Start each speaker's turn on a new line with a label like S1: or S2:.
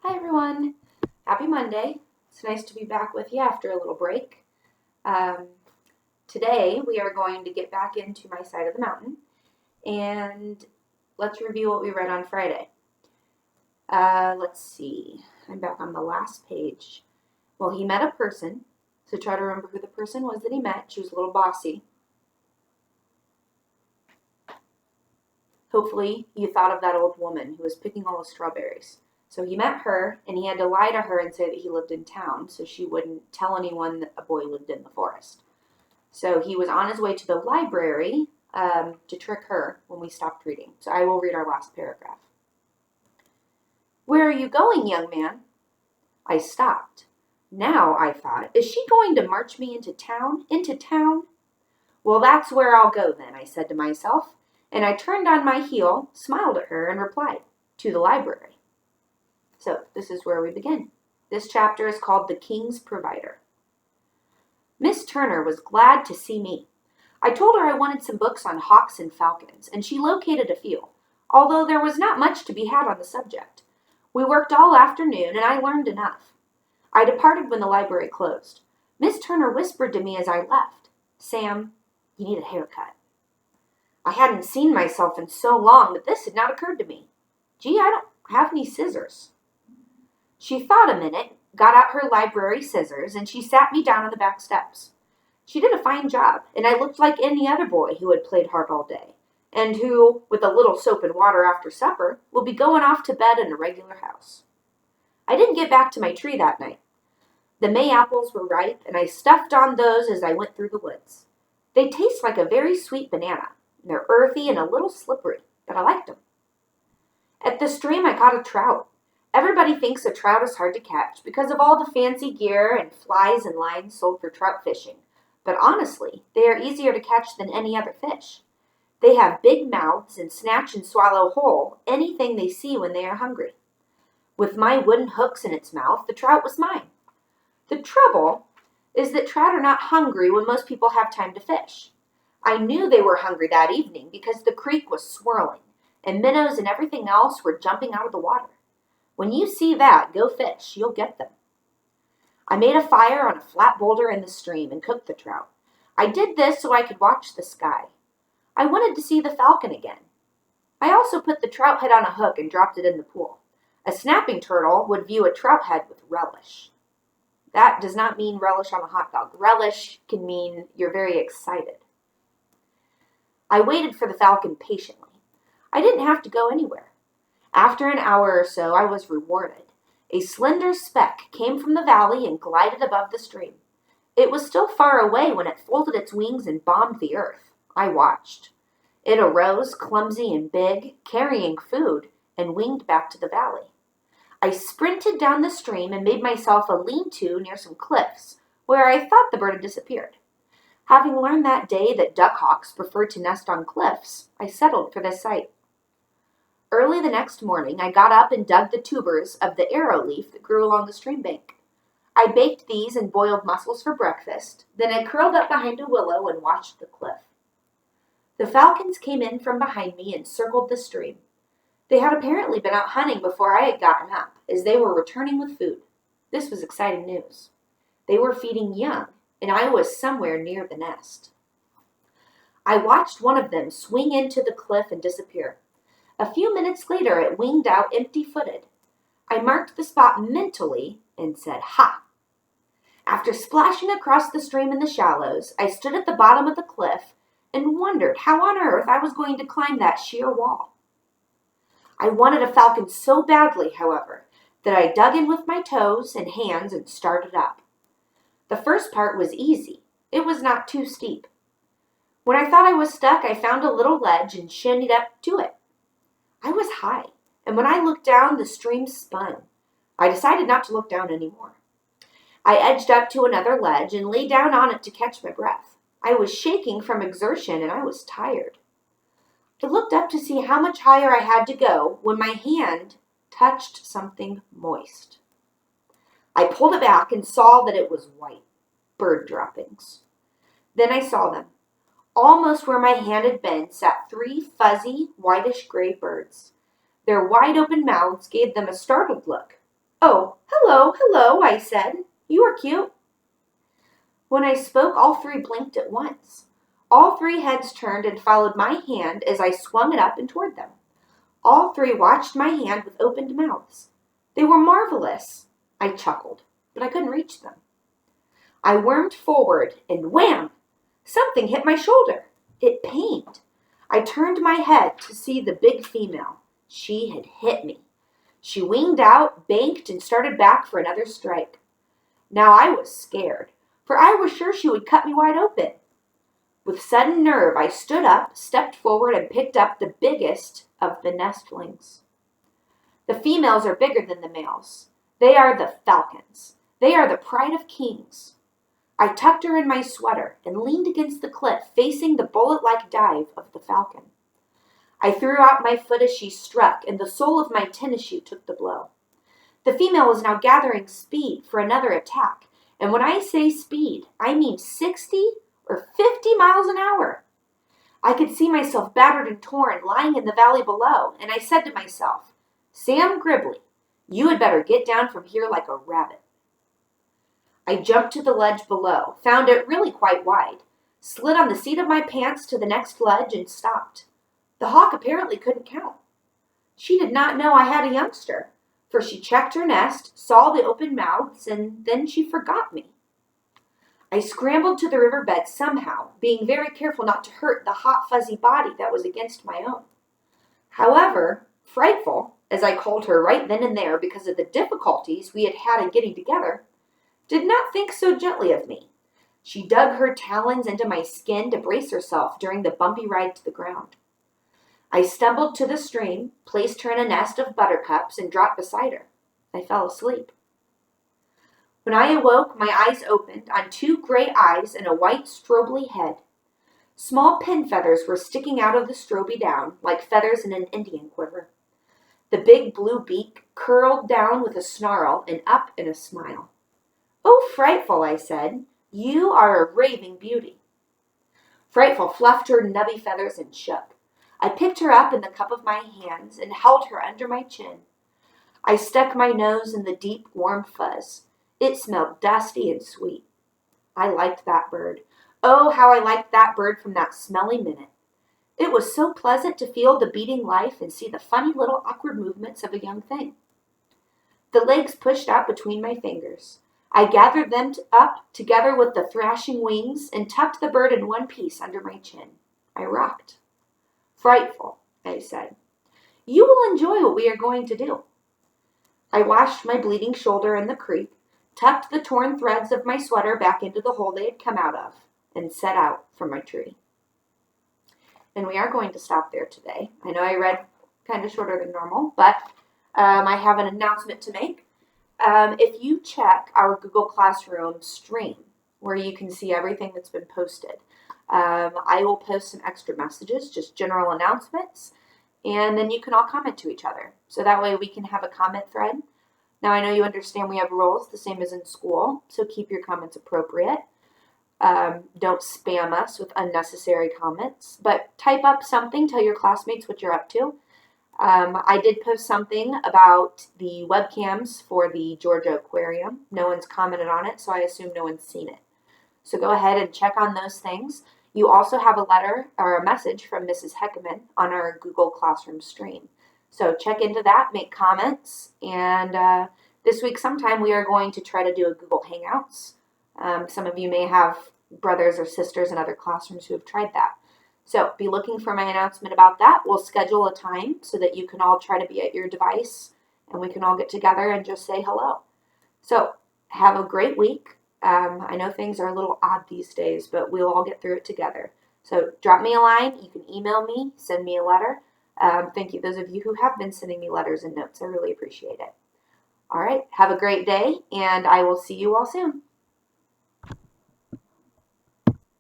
S1: Hi everyone, happy Monday. It's nice to be back with you after a little break. Um, Today we are going to get back into my side of the mountain and let's review what we read on Friday. Let's see, I'm back on the last page. Well, he met a person, so try to remember who the person was that he met. She was a little bossy. Hopefully you thought of that old woman who was picking all the strawberries. So he met her, and he had to lie to her and say that he lived in town so she wouldn't tell anyone that a boy lived in the forest. So he was on his way to the library to trick her when we stopped reading. So I will read our last paragraph. "Where are you going, young man?" I stopped. Now, I thought, is she going to march me into town? Into town? Well, that's where I'll go then, I said to myself, and I turned on my heel, smiled at her, and replied, to the library. So this is where we begin. This chapter is called The King's Provider. Miss Turner was glad to see me. I told her I wanted some books on hawks and falcons, and she located a few, although there was not much to be had on the subject. We worked all afternoon, and I learned enough. I departed when the library closed. Miss Turner whispered to me as I left, "Sam, you need a haircut." I hadn't seen myself in so long that this had not occurred to me. Gee, I don't have any scissors. She thought a minute, got out her library scissors, and she sat me down on the back steps. She did a fine job, and I looked like any other boy who had played hard all day, and who, with a little soap and water after supper, will be going off to bed in a regular house. I didn't get back to my tree that night. The May apples were ripe, and I stuffed on those as I went through the woods. They taste like a very sweet banana. They're earthy and a little slippery, but I liked them. At the stream, I caught a trout. Everybody thinks a trout is hard to catch because of all the fancy gear and flies and lines sold for trout fishing. But honestly, they are easier to catch than any other fish. They have big mouths and snatch and swallow whole anything they see when they are hungry. With my wooden hooks in its mouth, the trout was mine. The trouble is that trout are not hungry when most people have time to fish. I knew they were hungry that evening because the creek was swirling, and minnows and everything else were jumping out of the water. When you see that, go fish. You'll get them. I made a fire on a flat boulder in the stream and cooked the trout. I did this so I could watch the sky. I wanted to see the falcon again. I also put the trout head on a hook and dropped it in the pool. A snapping turtle would view a trout head with relish. That does not mean relish on a hot dog. Relish can mean you're very excited. I waited for the falcon patiently. I didn't have to go anywhere. After an hour or so, I was rewarded. A slender speck came from the valley and glided above the stream. It was still far away when it folded its wings and bombed the earth. I watched. It arose, clumsy and big, carrying food, and winged back to the valley. I sprinted down the stream and made myself a lean-to near some cliffs, where I thought the bird had disappeared. Having learned that day that duckhawks preferred to nest on cliffs, I settled for this site. Early the next morning, I got up and dug the tubers of the arrow leaf that grew along the stream bank. I baked these and boiled mussels for breakfast, then I curled up behind a willow and watched the cliff. The falcons came in from behind me and circled the stream. They had apparently been out hunting before I had gotten up, as they were returning with food. This was exciting news. They were feeding young, and I was somewhere near the nest. I watched one of them swing into the cliff and disappear. A few minutes later, it winged out empty-footed. I marked the spot mentally and said, "Ha!" After splashing across the stream in the shallows, I stood at the bottom of the cliff and wondered how on earth I was going to climb that sheer wall. I wanted a falcon so badly, however, that I dug in with my toes and hands and started up. The first part was easy. It was not too steep. When I thought I was stuck, I found a little ledge and shinned up to it. I was high, and when I looked down, the stream spun. I decided not to look down anymore. I edged up to another ledge and lay down on it to catch my breath. I was shaking from exertion, and I was tired. I looked up to see how much higher I had to go when my hand touched something moist. I pulled it back and saw that it was white, bird droppings. Then I saw them. Almost where my hand had been sat 3 fuzzy, whitish-gray birds. Their wide-open mouths gave them a startled look. "Oh, hello, I said. "You are cute." When I spoke, all three blinked at once. All three heads turned and followed my hand as I swung it up and toward them. All three watched my hand with opened mouths. They were marvelous. I chuckled, but I couldn't reach them. I wormed forward, and wham! Something hit my shoulder. It pained. I turned my head to see the big female. She had hit me. She winged out, banked, and started back for another strike. Now I was scared, for I was sure she would cut me wide open. With sudden nerve, I stood up, stepped forward, and picked up the biggest of the nestlings. The females are bigger than the males. They are the falcons. They are the pride of kings. I tucked her in my sweater and leaned against the cliff, facing the bullet-like dive of the falcon. I threw out my foot as she struck, and the sole of my tennis shoe took the blow. The female was now gathering speed for another attack, and when I say speed, I mean 60 or 50 miles an hour. I could see myself battered and torn, lying in the valley below, and I said to myself, "Sam Gribley, you had better get down from here like a rabbit." I jumped to the ledge below, found it really quite wide, slid on the seat of my pants to the next ledge, and stopped. The hawk apparently couldn't count. She did not know I had a youngster, for she checked her nest, saw the open mouths, and then she forgot me. I scrambled to the riverbed somehow, being very careful not to hurt the hot, fuzzy body that was against my own. However, Frightful, as I called her right then and there because of the difficulties we had had in getting together, did not think so gently of me. She dug her talons into my skin to brace herself during the bumpy ride to the ground. I stumbled to the stream, placed her in a nest of buttercups, and dropped beside her. I fell asleep. When I awoke, my eyes opened on two gray eyes and a white strobely head. Small pin feathers were sticking out of the stroby down, like feathers in an Indian quiver. The big blue beak curled down with a snarl and up in a smile. "Oh, Frightful," I said, "you are a raving beauty." Frightful fluffed her nubby feathers and shook. I picked her up in the cup of my hands and held her under my chin. I stuck my nose in the deep, warm fuzz. It smelled dusty and sweet. I liked that bird. Oh, how I liked that bird from that smelly minute. It was so pleasant to feel the beating life and see the funny little awkward movements of a young thing. The legs pushed out between my fingers. I gathered them up together with the thrashing wings and tucked the bird in one piece under my chin. I rocked. "Frightful," I said, "you will enjoy what we are going to do." I washed my bleeding shoulder in the creek, tucked the torn threads of my sweater back into the hole they had come out of, and set out for my tree. And we are going to stop there today. I know I read kind of shorter than normal, but I have an announcement to make. If you check our Google Classroom stream, where you can see everything that's been posted, I will post some extra messages, just general announcements, and then you can all comment to each other. So that way we can have a comment thread. Now I know you understand we have rules, the same as in school, so keep your comments appropriate. Don't spam us with unnecessary comments, but type up something, tell your classmates what you're up to. I did post something about the webcams for the Georgia Aquarium. No one's commented on it, so I assume no one's seen it. So go ahead and check on those things. You also have a letter or a message from Mrs. Heckerman on our Google Classroom stream. So check into that, make comments, and this week sometime we are going to try to do a Google Hangouts. Some of you may have brothers or sisters in other classrooms who have tried that. So be looking for my announcement about that. We'll schedule a time so that you can all try to be at your device and we can all get together and just say hello. So have a great week. I know things are a little odd these days, but we'll all get through it together. So drop me a line. You can email me, send me a letter. Thank you, those of you who have been sending me letters and notes. I really appreciate it. All right, have a great day, and I will see you all soon.